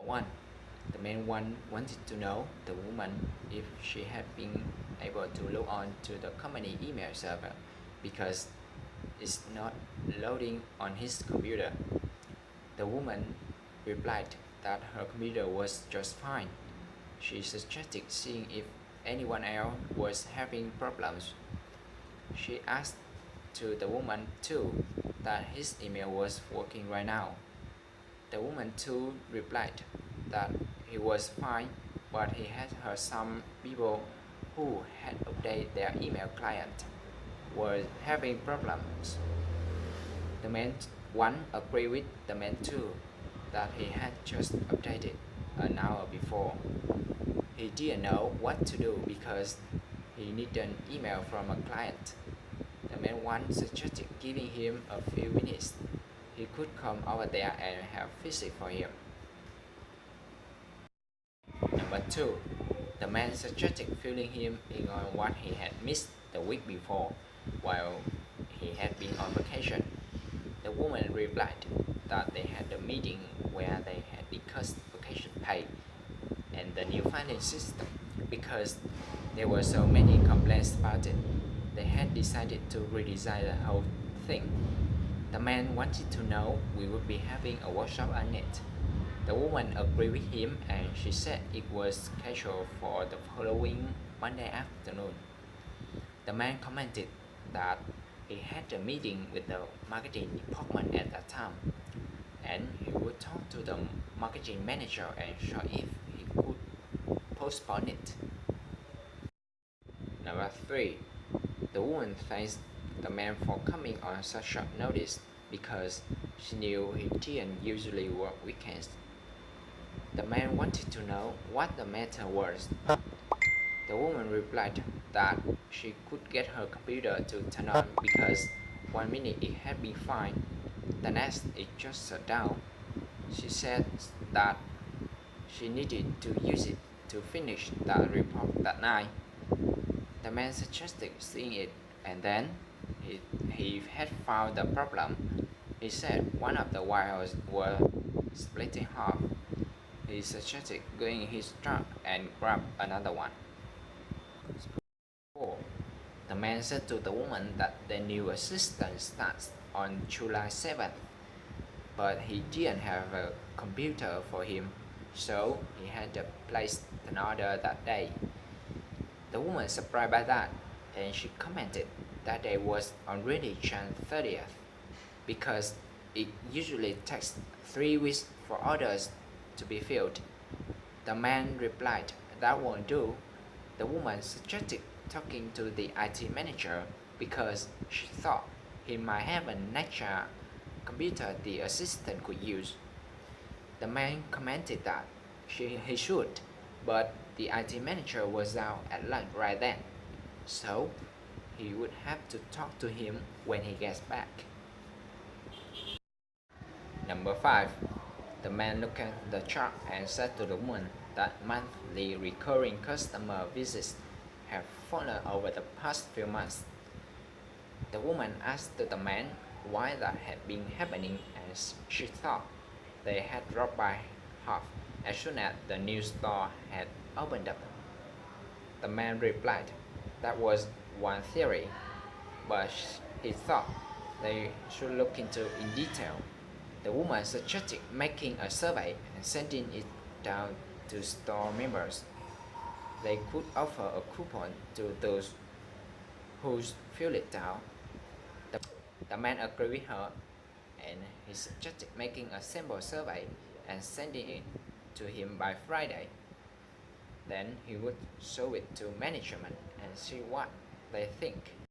1. The man wanted to know the woman if she had been able to log on to the company email server because it's not loading on his computer. The woman replied that her computer was just fine. She suggested seeing if anyone else was having problems. She asked to the woman too that his email was working right now. The woman too replied that he was fine, but he had heard some people who had updated their email client were having problems. The man 1 agreed with the man 2 that he had just updated an hour before. He didn't know what to do because he needed an email from a client. The man 1 suggested giving him a few minutes. He could come over there and have visit for him. Number 2. The man suggested filling him in on what he had missed the week before while he had been on vacation. The woman replied that they had a meeting where they had discussed vacation pay and the new filing system. Because there were so many complaints about it, they had decided to redesign the whole thing. The man wanted to know we would be having a workshop on it. The woman agreed with him and she said it was scheduled for the following Monday afternoon. The man commented that he had a meeting with the marketing department at that time and he would talk to the marketing manager and show if he could postpone it. Number 3. The woman thanked the man for coming on such short notice because she knew he didn't usually work weekends. The man wanted to know what the matter was. The woman replied that she could get her computer to turn on because one minute it had been fine, the next it just shut down. She said that she needed to use it to finish that report that night. The man suggested seeing it and then he had found the problem. He said one of the wires were split in half. He suggested going in his truck and grab another one. 4. The man said to the woman that the new assistant starts on July 7th, but he didn't have a computer for him, so he had to place an order that day. The woman was surprised by that, and she commented that it was already Jan 30th, because it usually takes 3 weeks for orders to be filled. The man replied that won't do. The woman suggested talking to the IT manager because she thought he might have an extra computer the assistant could use. The man commented that he should, but the IT manager was out at lunch right then, so he would have to talk to him when he gets back. Number 5. The man looked at the chart and said to the woman that monthly recurring customer visits have fallen over the past few months. The woman asked the man why that had been happening and she thought they had dropped by half as soon as the new store had opened up. The man replied that was one theory, but he thought they should look into in detail. The woman suggested making a survey and sending it down to store members. They could offer a coupon to those who fill it out. The man agreed with her and he suggested making a sample survey and sending it to him by Friday. Then he would show it to management and see what they think.